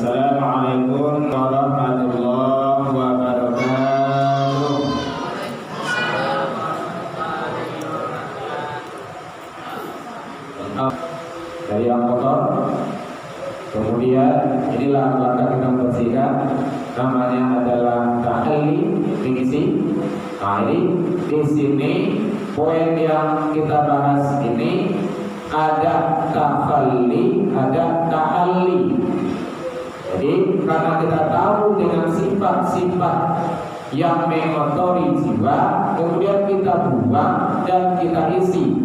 Assalamualaikum warahmatullahi wabarakatuh. Dari yang kotor, kemudian inilah langkah kita membersihkan. Namanya adalah tahalli, mengisi. Nah, ini di sini poin yang kita bahas ini ada tahalli, ada tahalli. Jadi karena kita tahu dengan sifat-sifat yang mengotori jiwa, kemudian kita buang dan kita isi.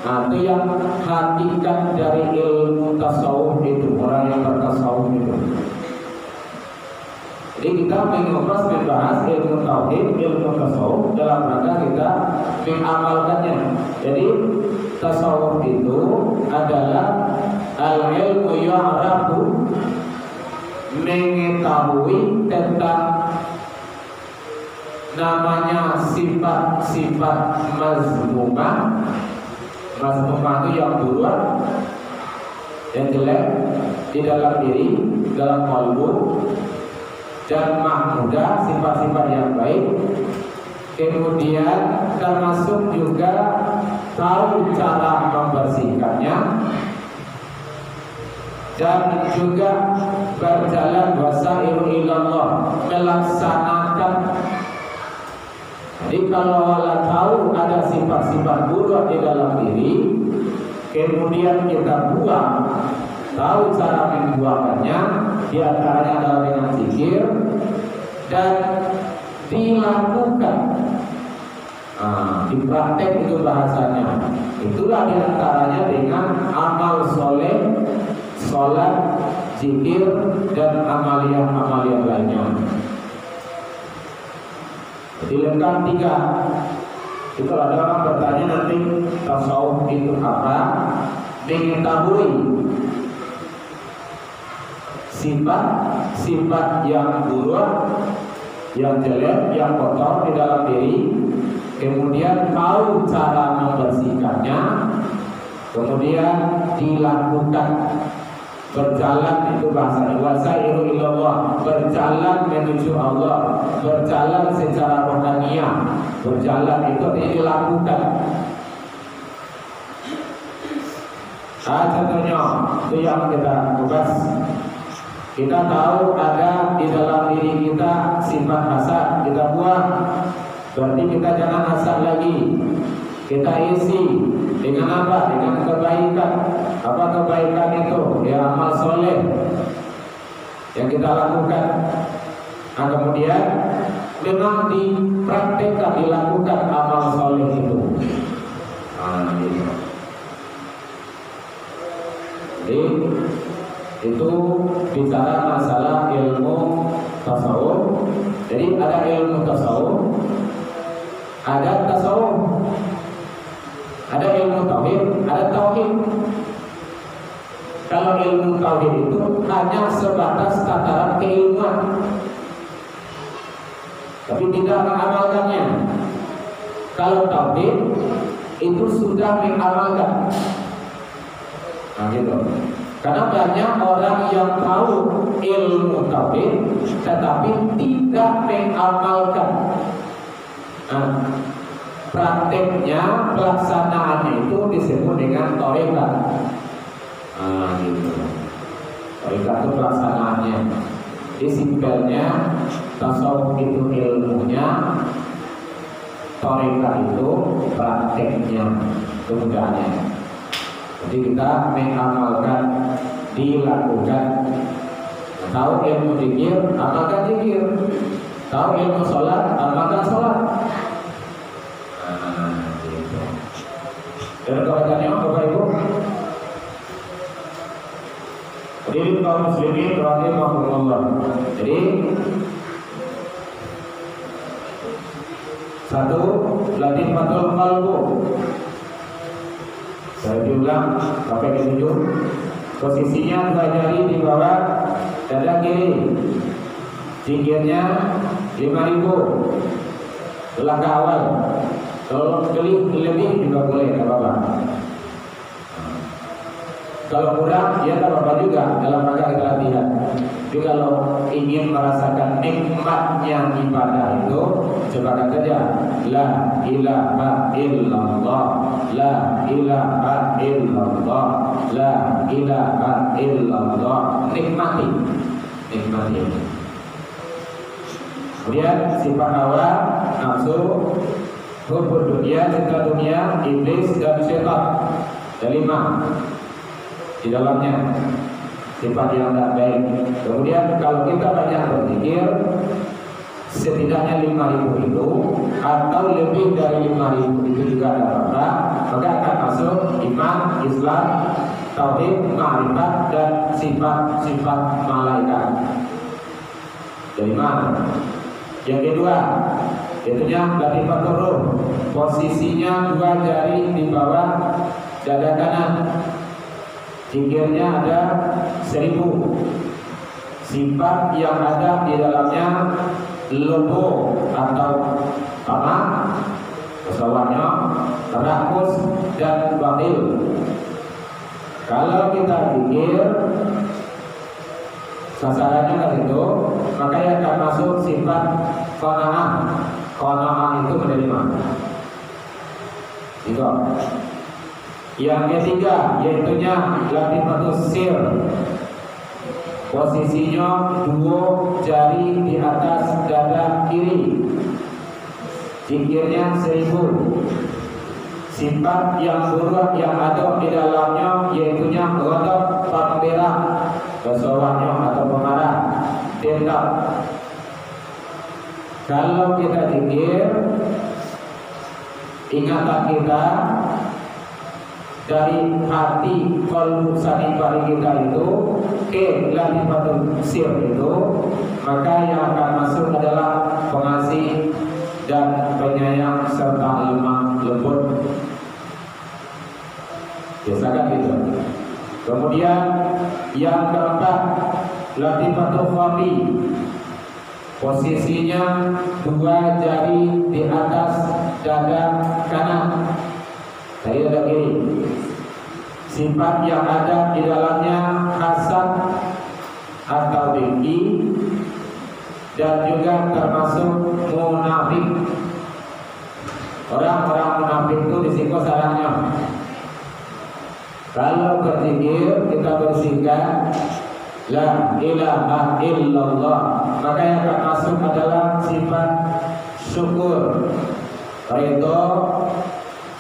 Nah, itu yang hakikat dari ilmu tasawuf itu, orang yang bertasawuf itu. Jadi kita membahas ilmu tauhid, ilmu tasawuf dalam rangka kita mengamalkannya. Jadi tasawuf itu adalah al-ilmu ya'rafu, mengetahui tentang namanya sifat-sifat mazmumah. Mazmumah itu yang buruk, yang jelek di dalam diri, dalam kalbu, dan mahmudah, sifat-sifat yang baik. Kemudian termasuk juga tahu cara membersihkannya, dan juga berjalan wasairu ilallah, melaksanakan. Jadi kalau Allah tahu ada sifat-sifat buruk di dalam diri, kemudian kita buang, tahu cara membuangkannya, di antaranya adalah dengan zikir dan dilakukan. Dipraktek itu bahasanya. Itulah di antaranya dengan amal soleh, sholat, zikir, dan amalia-amalia lainnya. Jadi lengkap 3. Itu ada orang bertanya nanti tasawuf itu apa? Mengetahui sifat yang buruk, yang jelek, yang kotor di dalam diri, kemudian tahu cara membersihkannya, kemudian dilakukan. Berjalan itu bahasanya wasairu ilallah, berjalan menuju Allah, berjalan secara rohaniah. Berjalan itu dilakukan. Contohnya itu yang kita bahas. Kita tahu ada di dalam diri kita sifat hasad, kita buang. Berarti kita jangan hasad lagi. Kita isi dengan apa? Dengan kebaikan. Apa kebaikan itu? Ya amal soleh yang kita lakukan. Nah, kemudian memang dipraktekkan, dilakukan amal soleh itu. Jadi itu bicara masalah ilmu tasawuf. Jadi ada ilmu tasawuf, ada tasawuf, ada ilmu tauhid, ada tauhid. Kalau ilmu tauhid itu hanya sebatas tataran keilmuan, tapi tidak mengamalkannya. Kalau tauhid itu sudah mengamalkan. Nah gitu. Karena banyak orang yang tahu ilmu tauhid tetapi tidak mengamalkan. Nah, prakteknya, pelaksanaannya itu disebut dengan thariqah. Gitu. Thariqah itu pelaksanaannya. Di simpelnya tasawuf itu ilmunya, thariqah itu prakteknya, kemudahannya. Jadi kita mengamalkan, dilakukan. Tahu ilmu zikir, amalkan zikir. Tahu ilmu sholat, amalkan sholat. Gitu. Dan pertanyaannya Bapak Ibu. Jadi kaum muslimin rahimahumullah. Jadi satu, latifatul qalbu. Saya diulang sampai ketujuh. Posisinya 2 jari di bawah dada kiri. Zikirnya 5.000. Langkah awal. Kalau lebih juga boleh, tidak apa-apa. Kalau kurang, ya tak apa juga dalam rangka kita latihan. Tapi kalau ingin merasakan nikmatnya ibadah itu, coba kata saja, La ilaha illallah, La ilaha illallah, La ilaha illallah. Nikmati. Kemudian sifat hawa, nafsu, hubud dunia, cinta dunia, iblis dan syaitan. Ada 5 di dalamnya sifat yang tidak baik. Kemudian kalau kita banyak berzikir, setidaknya 5.000 itu atau lebih dari 5.000 itu juga ada apa, maka akan masuk iman, Islam, tauhid, ma'rifat dan sifat-sifat malaikat. Dari mana? Yang kedua, itunya latifatul ruh. Posisinya 2 jari di bawah dada kanan. Zikirnya ada 1000. Sifat yang ada di dalamnya lobo atau apa? Pesawatnya terakus dan batil. Kalau kita zikir sasarannya ke situ, maka yang akan masuk sifat qanaah. Qanaah itu menerima. Itu. Yang ketiga, yaitunya latifatus sir. Posisinya 2 jari di atas dada kiri. Zikirnya 1000. Sifat yang buruk yang ada di dalamnya yaitunya ghadab, pembelah, kesowannya atau pemarah, dendam. Kalau kita zikir, ingatan kita dari hati qalbu sanibari kita itu ke latifatul sir itu, maka yang akan masuk adalah pengasih dan penyayang serta lemah lembut. Biasakan gitu. Kemudian yang keempat, latifatul khafi. Posisinya 2 jari di atas dada kanan, dari dada kiri. Sifat yang ada di dalamnya hasad atau dengki, dan juga termasuk munafik. Orang-orang munafik itu disinggung salahnya. Kalau berzikir kita bersihkan La ilaha illallah, maka yang akan masuk adalah sifat syukur, ridho,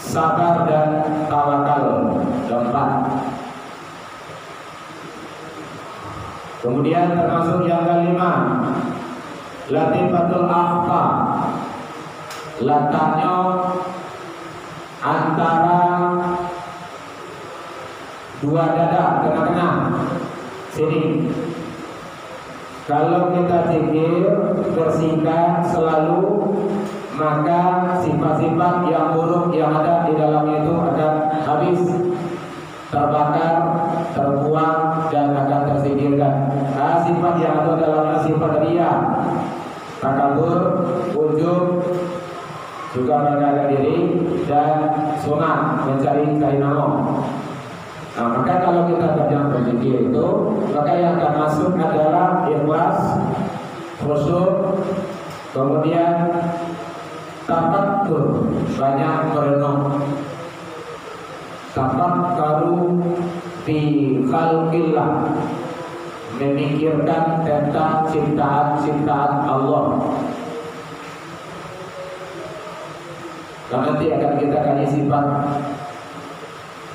sabar dan tawakal. 4. Kemudian termasuk yang kelima, latifatul akhfa. Letaknya antara 2 dada tengah-tengah sini. Kalau kita zikir bersihkan selalu, maka sifat-sifat yang buruk yang ada di dalamnya itu akan habis, terbakar, terbuang dan akan tersingkirkan. Sifat yang ada dalamnya sifat riya, takabur, ujub, juga merendahkan diri dan sum'ah, mencari nama. Maka kalau kita banyak berzikir itu, maka yang akan masuk adalah ikhlas, khusyuk, kemudian tafakkur, banyak merenung. Tafakkaru fi khalqillah, memikirkan tentang ciptaan-ciptaan Allah. Dan nanti akan kita kaji sifat.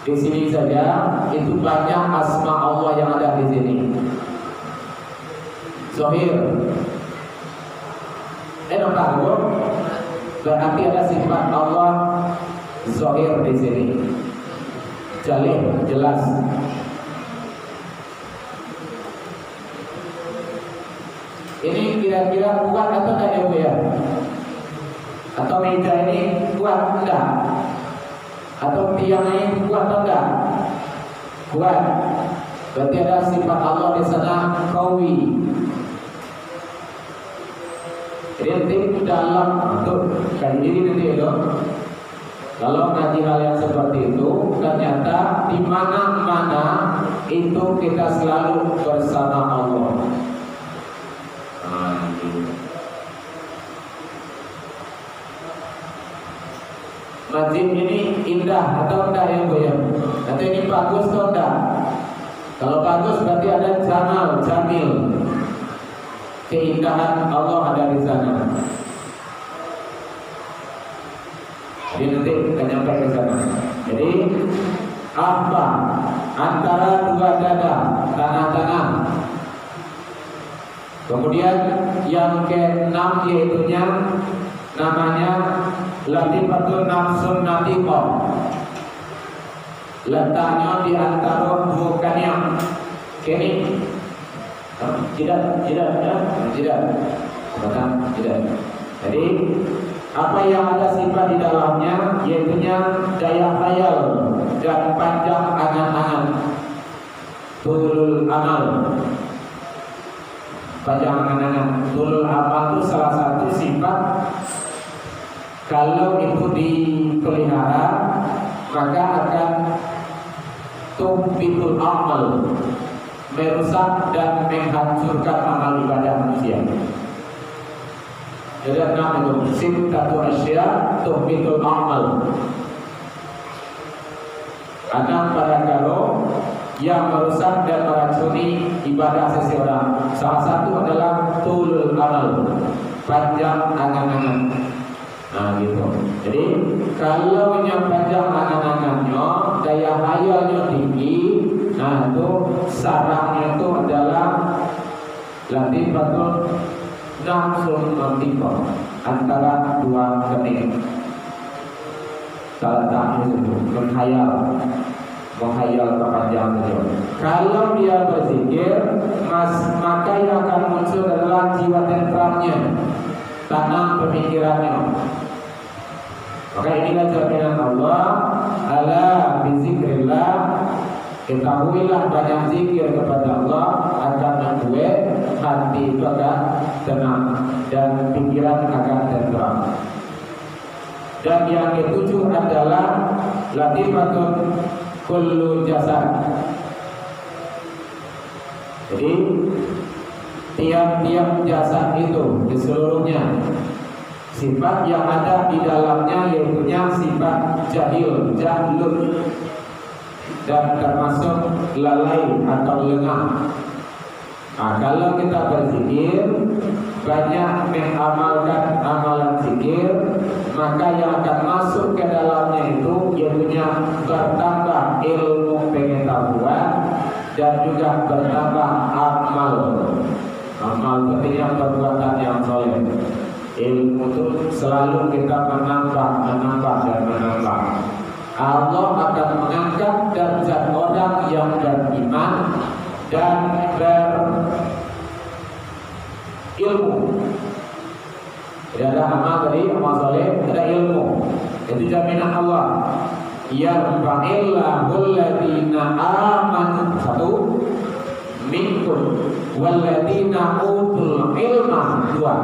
Di sini saja itu banyak asma Allah yang ada di sini. Zahir, nampak bu? Berarti ada sifat Allah zahir di sini. Jalih, jelas. Ini kira-kira kuat atau tidak ya bu ya? Atau meja ini kuat enggak? Atau tiang ini kuat atau enggak? Kuat. Berarti ada sifat Allah di sana qawi. Jadi nanti dalam untuk kaji diri nanti itu. Kalau ngaji hal yang seperti itu, ternyata di mana-mana itu kita selalu bersama Allah. Masjid ini indah atau enggak ya Bu ya? Atau ini bagus atau enggak? Kalau bagus berarti ada jamil. Keindahan Allah ada di sana. Jadi nanti kita nyampe ke sana. Jadi apa antara dua dada tanah-tanah. Kemudian yang keenam yaitunya namanya latifatul nafsun natiqah. Letaknya di antara dua kaniang. Kini tidak. Jadi apa yang ada sifat di dalamnya yaitunya daya khayal dan panjang angan-angan. Tulul amal. Panjang angan-angan. Tulul amal itu salah satu sifat. Kalau itu dipelihara maka akan tumpitul amal, merusak dan menghancurkan amal ibadah manusia. Jadi enam itu sittatu asya tumpitul amal. Enam perkara yang merusak dan meracuni ibadah seseorang. Salah satu adalah tulul amal, panjang angan-angan. Nah gitu. Jadi kalau yang panjang angan-angannya, daya hayalnya tinggi, nah itu sarangnya itu adalah latifatul nafsun natiqah, antara dua kening. Salah satu itu menghayal kepanjangan itu. Kalau dia berzikir, maka yang akan muncul adalah jiwa tentramnya, tanam pemikirannya. Maka inilah jaminan Allah. Ala bizikrillah, ketahuilah banyak zikir kepada Allah akan membuat hati itu akan tenang dan pikiran akan tentram. Dan yang ketujuh adalah latifatun kullu jasad. Jadi tiap-tiap jasad itu di seluruhnya sifat yang ada di dalamnya yaitunya sifat jahlun dan termasuk lalai atau lengah. Nah, kalau kita berzikir banyak mengamalkan amalan zikir, maka yang akan masuk ke dalamnya itu yaitunya bertambah ilmu pengetahuan dan juga bertambah amal artinya perbuatan yang soleh. Ilmu itu selalu kita menambah. Allah akan mengangkat derajat orang yang beriman dan berilmu. Jadi ada amal tadi, amal soleh, ada ilmu. Itu jaminan Allah. Yarfa'illahul ladina amanu satu minkum walladina utul ilma dua.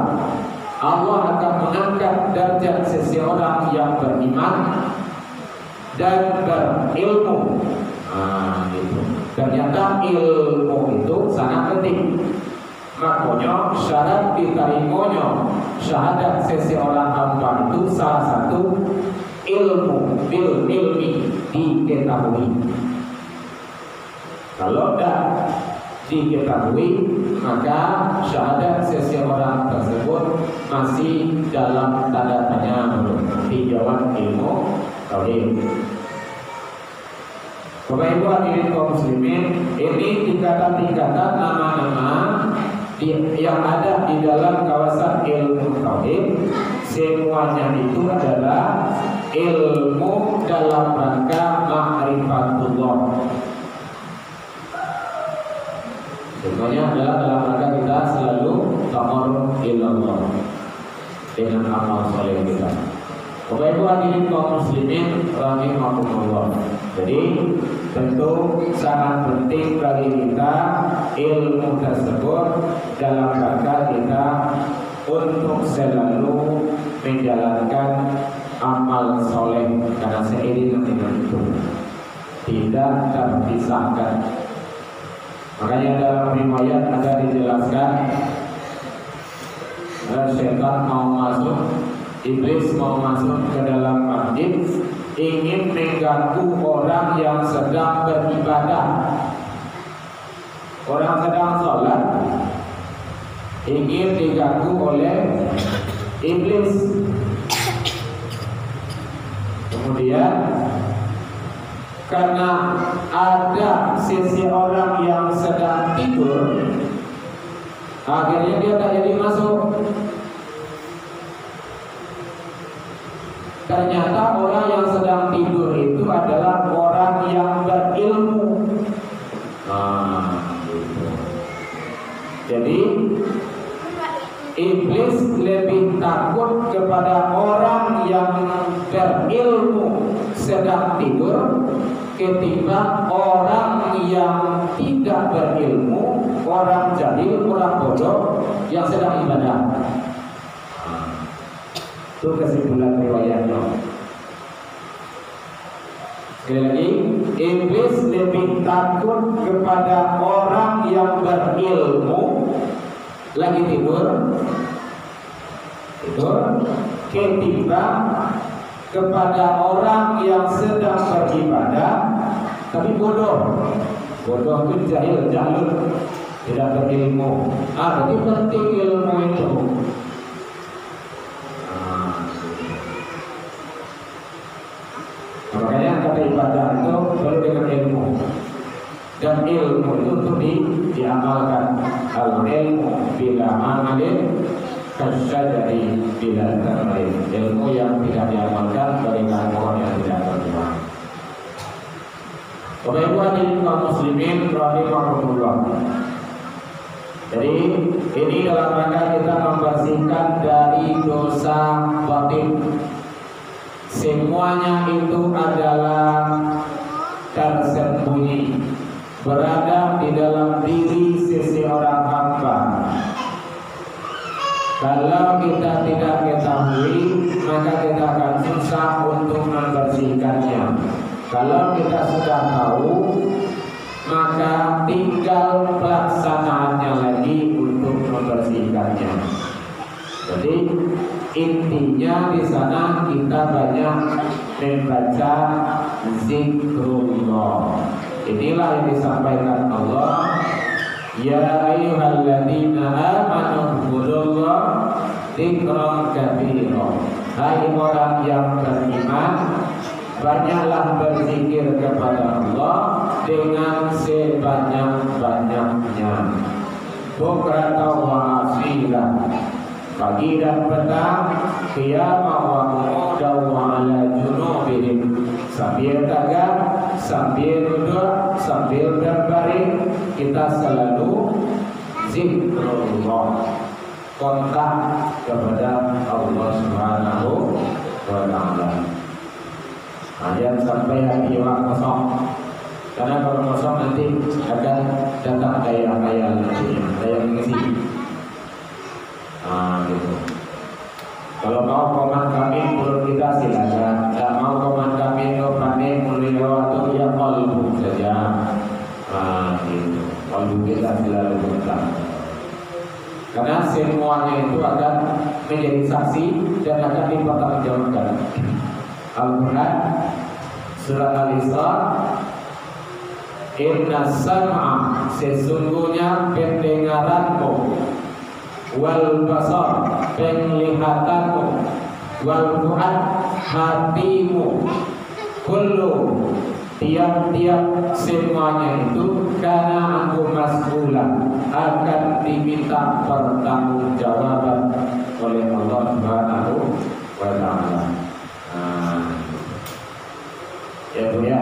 Allah akan mengangkat derajat seseorang yang beriman dan berilmu. Gitu. Ternyata ilmu itu sangat penting. Makanya syarat diterimanya syahadat seseorang hamba itu salah satu ilmu bil ilmi diketahui. Kalau tidak diketahui maka syahadat seseorang tersebut masih dalam tanda tanya, tinjauan ilmu tauhid. Bapak Ibu hadirin kaum muslimin, ini tingkatan-tingkatan nama-nama yang ada di dalam kawasan ilmu tauhid. Semuanya itu adalah ilmu dalam rangka ma'rifatullah. Semuanya adalah dalam rangka kita selalu taqarrub ilallah dengan amal soleh kita. Bapak Ibu hadirin kaum muslimin rahimakumullah. Jadi tentu sangat penting bagi kita ilmu tersebut dalam rangka kita untuk selalu menjalankan amal soleh karena seiring dengan itu tidak terpisahkan. Makanya dalam riwayat ada dijelaskan setan mau masuk, iblis mau masuk ke dalam masjid, ingin mengganggu orang yang sedang beribadah, orang sedang sholat, ingin diganggu oleh iblis. Kemudian karena ada sisi orang yang sedang tidur, akhirnya dia tak jadi masuk. Ternyata orang yang sedang tidur itu adalah orang yang berilmu. Gitu. Jadi iblis lebih takut kepada orang yang berilmu sedang tidur ketimbang orang yang tidak berilmu, orang jahil, orang bodoh yang sedang ibadah. Itu kesimpulan riwayatnya. Sekali lagi, iblis lebih takut kepada orang yang berilmu lagi tidur ketimbang kepada orang yang sedang beribadah tapi bodoh. Bodoh itu jahil, tidak berilmu. Jadi penting ilmu itu. Makanya kata ibadah itu perlu dengan ilmu, dan ilmu itu untuk diamalkan. Al ilmu bila amalin kasyajari bila tarmalin. Ilmu yang tidak diamalkan bagaikan pohon yang tidak berbuah. Bapak Ibu hadirin kaum muslimin rahimahumullah. Jadi ini dalam rangka kita membersihkan dari dosa batin. Semuanya itu adalah tersembunyi, berada di dalam diri seseorang hamba. Kalau kita tidak ketahui, maka kita akan susah untuk membersihkannya. Kalau kita sudah tahu, maka tinggal pelaksanaannya lagi untuk membersihkannya. Jadi intinya di sana kita banyak membaca zikrullah. Inilah yang disampaikan Allah. Ya ayyuhalladzina amanu dzkurullah dzikran katsira. Hai orang yang beriman, banyaklah berzikir kepada Allah dengan sebanyak-banyaknya. Bukratan wa asila, pagi dan petang, qiyamah wa qu'udan wa ala junubihim, sambil tegak, sambil duduk, sambil berbaring, kita selalu zikrullah, kontak kepada Allah Subhanahu wa ta'ala. Jangan sampai hati orang kosong, karena kalau kosong nanti akan datang daya-daya nantinya, daya mengisi. Gitu. Kalau mau komen kami mulut kita silakan. Tidak mau komen kami panik mulut waktu ya kalbu saja. Gitu. Kalbu kita selalu berkata. Karena semuanya itu akan menjadi saksi dan akan dipertanggungjawabkan. Al-Quran Surat Al-Isra, Inna sam'a, sesungguhnya pendengaranmu, wal basar, penglihatanmu, wal fuad, hatimu, kullu, tiap-tiap semuanya itu karena aku mas'ulah, akan diminta pertanggungjawaban oleh Allah Subhanahu wa ta'ala. Ya Bu ya.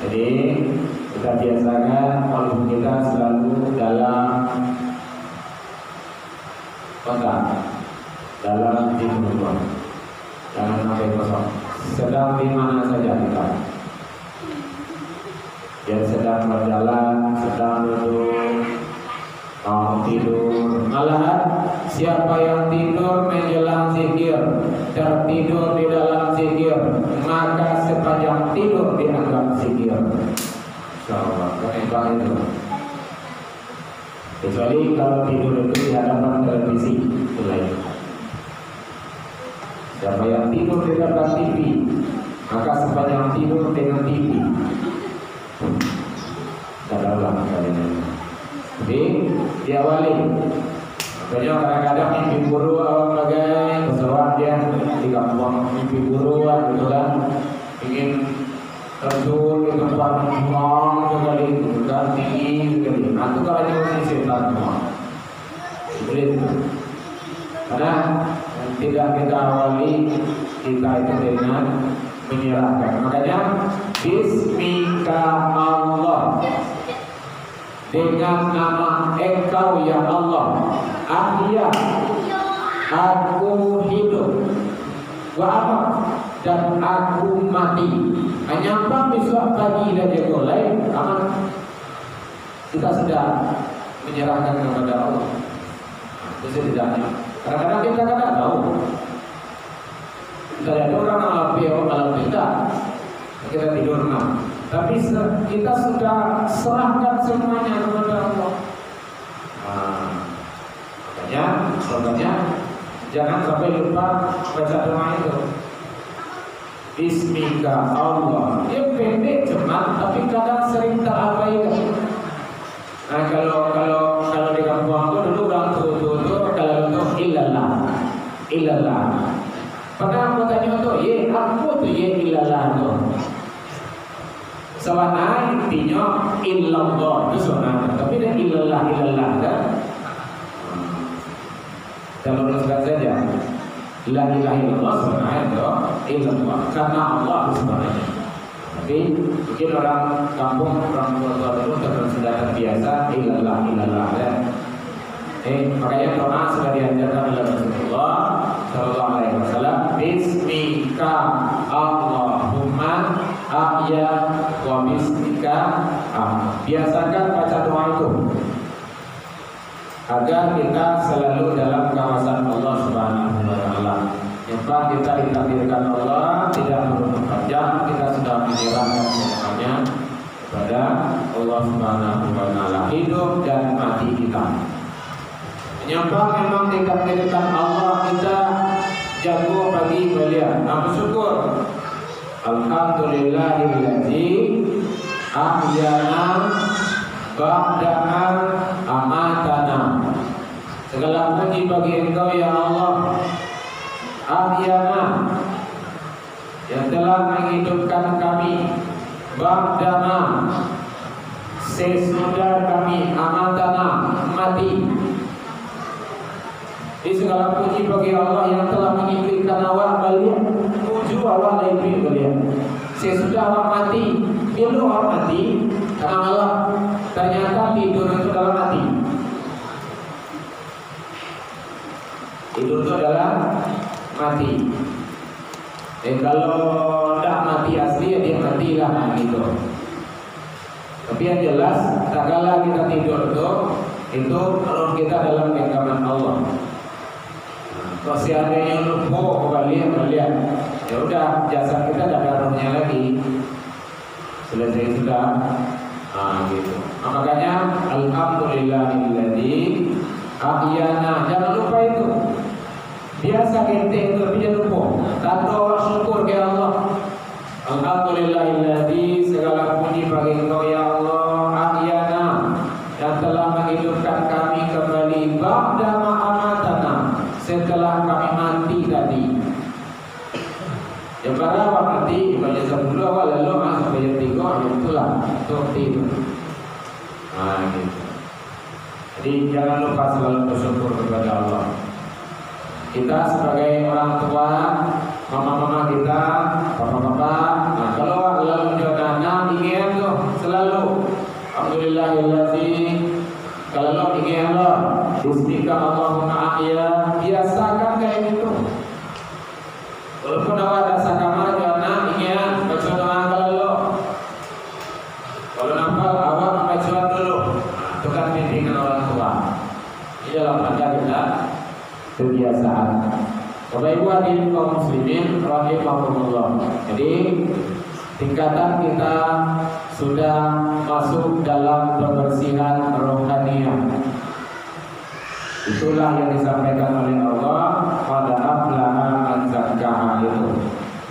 Jadi kita biasakan kalau kita selalu dalam kontak, dalam zikrullah. Jangan sampai kosong. Sedang di mana saja kita. Dia sedang berjalan, sedang duduk, mau tidur. Malahan siapa yang tidur menjelang zikir, tertidur di dalam zikir, maka sepanjang tidur dianggap zikir. Insyaallah, kenapa itu? Kecuali kalau tidur itu di hadapan televisi, itu lain. Siapa yang tidur di depan TV, maka sepanjang tidur dengan TV. Kadang-kadang kalian. Jadi diawali. Makanya kadang-kadang mimpi buruk awal bagai pesawat dia di kampung mimpi buruk gitu kan, ingin terjun di tempat ngomong sekali, dan tinggi sekali. Nah itu kalau ini setan semua. Iblis. Karena tidak kita awali kita itu dengan menyerahkan. Makanya Bismika Allah, dengan nama Engkau ya Allah, ahya, aku hidup, wa apa, dan aku mati. Hanya apa besok pagi dan jagolai aman. Kita sudah menyerahkan kepada Allah. Itu setidaknya. Kadang-kadang kita kadang tahu. Kita lihat orang malam kita tidur malam. Tapi kita sudah serahkan semuanya kepada Allah. Makanya jangan sampai lupa baca doa itu. Bismika Allah. Dia pendek cepat, tapi kadang sering terabaikan. Nah kalau di kampung aku dulu orang tua kalau untuk ilallah. Pernah aku tanya tuh, aku tuh ilallah tuh. Sawana intinya illallah itu sawana, tapi dia ilallah kan. Kalau teruskan saja. La ilaha illallah sebenarnya itu illallah karena Allah sebenarnya. Tapi mungkin orang kampung orang tua dulu sudah terbiasa illallah ya. Makanya doa sudah diajarkan oleh Rasulullah Sallallahu Alaihi Wasallam. Bismika Allahumma ahya wa bismika biasakan baca doa itu agar kita selalu dalam kawasan Allah Subhanahu wa taala. Yang kita ditakdirkan Allah tidak berumur panjang, kita sudah menyerahkan semuanya kepada Allah Subhanahu wa taala, hidup dan mati kita. Menyembah memang ditakdirkan Allah, kita jago pagi belia. Bersyukur. Alhamdulillahilladzi ahyana ba'dama amatana. Segala puji bagi Engkau ya Allah, ahyana, yang telah menghidupkan kami, ba'dama, sesudah kami, amatana, mati. Di segala puji bagi Allah yang telah menghidupkan awak beliau, tujuh awak lebih beliau. Sesudah awak mati, bila awak mati, karena Allah ternyata tidur itu dalam mati. Tidur itu adalah mati. Kalau tidak mati asli ya dia matilah gitu. Tapi yang jelas, tak kala kita tidur itu roh kita dalam genggaman Allah. Kalau seandainya lupa kembali, ya udah jasad kita tidak ada rohnya lagi. Selesai sudah. Gitu. Makanya alhamdulillahilladzi ahyana, jangan lupa itu. Biasa kita itu tapi jangan lupa. Tanpa syukur ke Allah. Alhamdulillahilladzi, segala puji bagi Engkau ya Allah, ahyana, yang telah menghidupkan kami kembali ba'da ma amatana, setelah kami mati tadi. Yang pertama mati, baca sebelum awal lalu masuk baca tiga, itulah seperti itu. Gitu. Jadi jangan lupa selalu bersyukur kepada Allah. Kita sebagai orang tua, mama-mama kita, bapak-bapak, kalau lalu jodohnya ingin selalu alhamdulillahilladzi, kalau ingin Allah, bismika Allahumma ahya, biasakan kayak gitu. Walaupun awak ada sakama jodohnya ingin baca doa kalau nampak awak membaca dulu, itu kan bimbingan orang tua. Ini dalam rangka kita kebiasaan. Bapak Ibu hadirin kaum muslimin rahimakumullah. Jadi tingkatan kita sudah masuk dalam pembersihan rohaniah. Itulah yang disampaikan oleh Allah pada aflaha man zakkaha itu.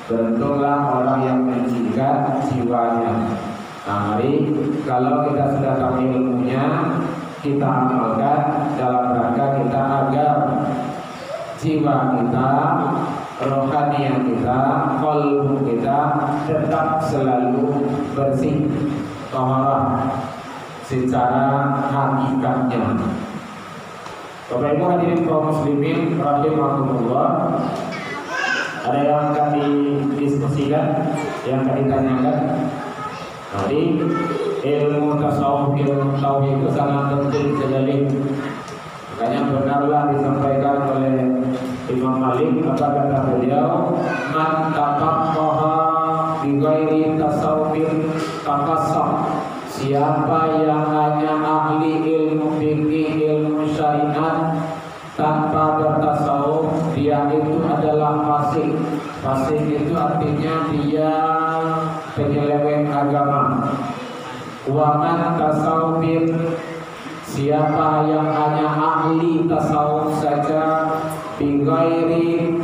Beruntunglah orang yang mensucikan jiwanya. Nah, mari kalau kita sudah tahu ilmunya, kita amalkan dalam rangka kita agar jiwa kita, rohaniah kita, qalbu kita tetap selalu bersih, taharah secara hakikatnya. Bapak Ibu hadirin kaum muslimin rahimakumullah, ada yang akan didiskusikan, yang akan ditanyakan? Jadi ilmu tasawuf, ilmu tauhid itu sangat penting sekali. Makanya benarlah disampaikan oleh Imam Malik, apa kata beliau, man taqaqqaha bi ghairi tasawufin taqassah. Siapa yang hanya ahli ilmu fikih, ilmu syariat tanpa bertasawuf, dia itu adalah fasik. Fasik itu artinya dia penyeleweng agama. Wa man tasawufin, siapa yang hanya ahli tasawuf saja, bighairi,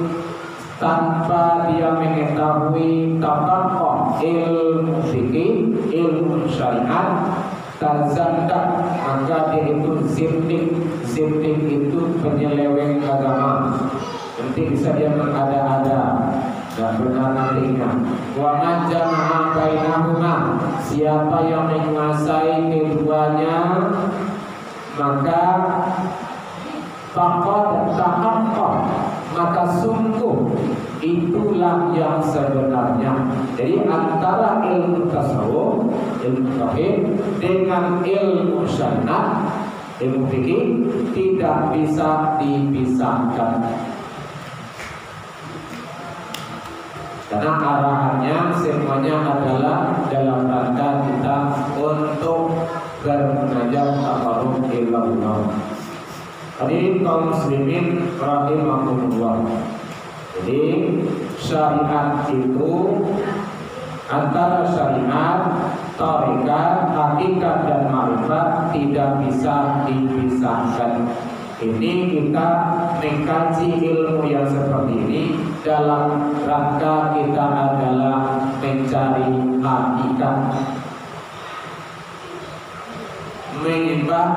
tanpa dia mengetahui taqaqqah ilmu fikih, ilmu syariat, tazandak, maka dia itu zindik. Zindik itu penyeleweng agama. Nanti bisa dia mengada-ada dan benar nantinya. Wa man jama'a bainahuma, siapa yang menguasai keduanya, maka faqad tahaqqaq, maka sungguh itulah yang sebenarnya. Jadi antara ilmu tasawuf, ilmu tauhid dengan ilmu syariat, ilmu fikih tidak bisa dipisahkan. Karena arahannya semuanya adalah dalam rangka kita untuk bermunajat taqarrub ilallah. Hadirin kaum muslimin rahimakumullah. Jadi syariat itu antara syariat, tarekat, hakikat dan ma'rifat tidak bisa dipisahkan. Ini kita mengkaji ilmu yang seperti ini dalam rangka kita adalah mencari hakikat, menyembah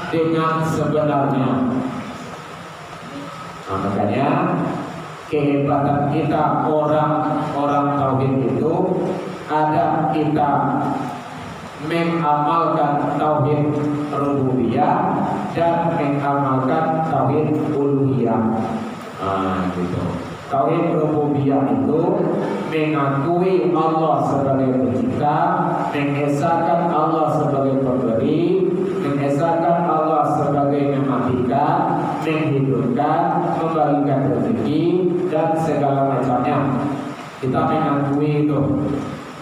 dengan sebenarnya. Nah, makanya kehebatan kita orang tauhid itu ada kita mengamalkan tauhid rububiyah dan mengamalkan tauhid uluhiyah. Nah, gitu. Tauhid rububiyah itu mengakui Allah sebagai pencipta, mengesahkan Allah sebagai pemberi, mengesahkan Allah sebagai mematikan, menghidupkan, membagikan rezeki dan segala macamnya. Kita mengakui itu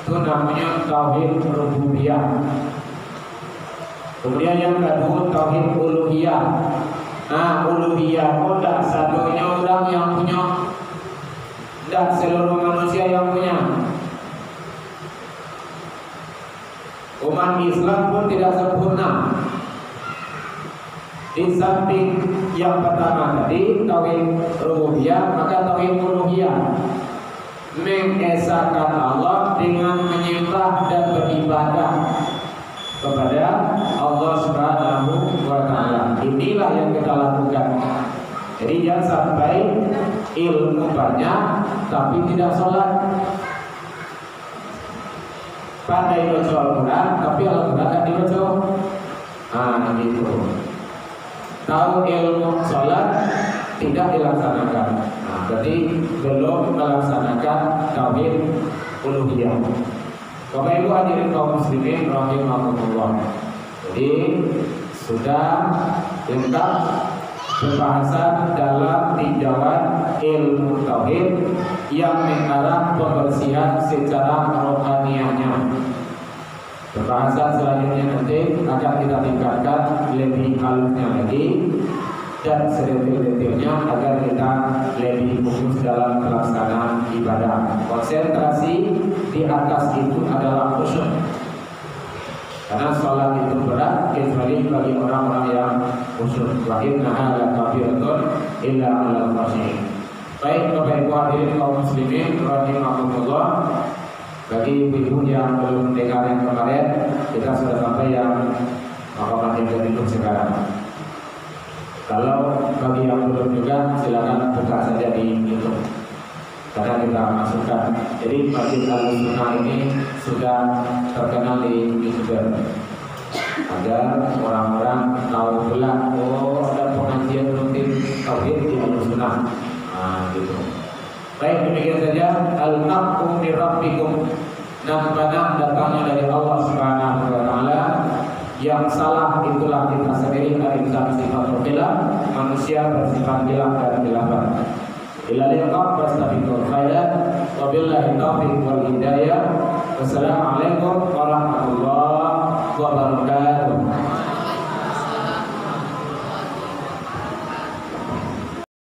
namanya tauhid rububiyah. Kemudian yang kedua tauhid uluhiyah. Nah, uluhiyah itu tidak satunya orang yang punya, tidak seluruh manusia yang punya. Umat Islam pun tidak sempurna. Di samping yang pertama tadi tauhid rububiyah, maka tauhid uluhiyah, mengesahkan Allah dengan menyembah dan beribadah kepada Allah Subhanahu wa Ta'ala. Inilah yang kita lakukan. Jadi jangan sampai ilmu banyak tapi tidak sholat, pandai baca Al-Quran tapi Al-Quran tidak dibaca. Nah, gitu. Tahu ilmu sholat tidak dilaksanakan. Nah, berarti belum melaksanakan tauhid uluhiyah. Bapak Ibu hadirin kaum muslimin rahimakumullah. Jadi sudah lengkap pembahasan dalam tinjauan ilmu tauhid yang mengarah pembersihan secara rohaniahnya. Pembahasan selanjutnya nanti akan kita tingkatkan lebih halusnya lagi dan sedetil-detilnya agar kita lebih fokus dalam pelaksanaan ibadah. Konsentrasi di atas itu adalah khusyuk. Karena sholat itu berat kecuali bagi orang-orang yang khusyuk. Wa innaha lakabiratun illa 'alal khashi'in. Baik Bapak Ibu hadirin kaum muslimin rahimakumullah. Bagi ibu yang belum dengar yang kemarin, kita sudah sampai yang maqamat hidup sekarang. Kalau bagi yang belum juga silakan buka saja di YouTube karena kita masukkan. Jadi Masjid Al-Sunnah ini sudah terkenal di YouTube agar orang-orang tahu pula, oh ada pengajian rutin tauhid di Al-Sunnah. Nah, gitu. Baik, demikian saja. Al-haqqu min rabbikum. Dan benar datangnya dari Allah Subhanahu wa taala. Yang salah itulah kita sendiri, al-insan sifatul khilaf, manusia bersifat khilaf dan khilafan. Ila liqa fastabiqul khairat wa billahi taufiq wal hidayah. Wassalamualaikum warahmatullahi wabarakatuh.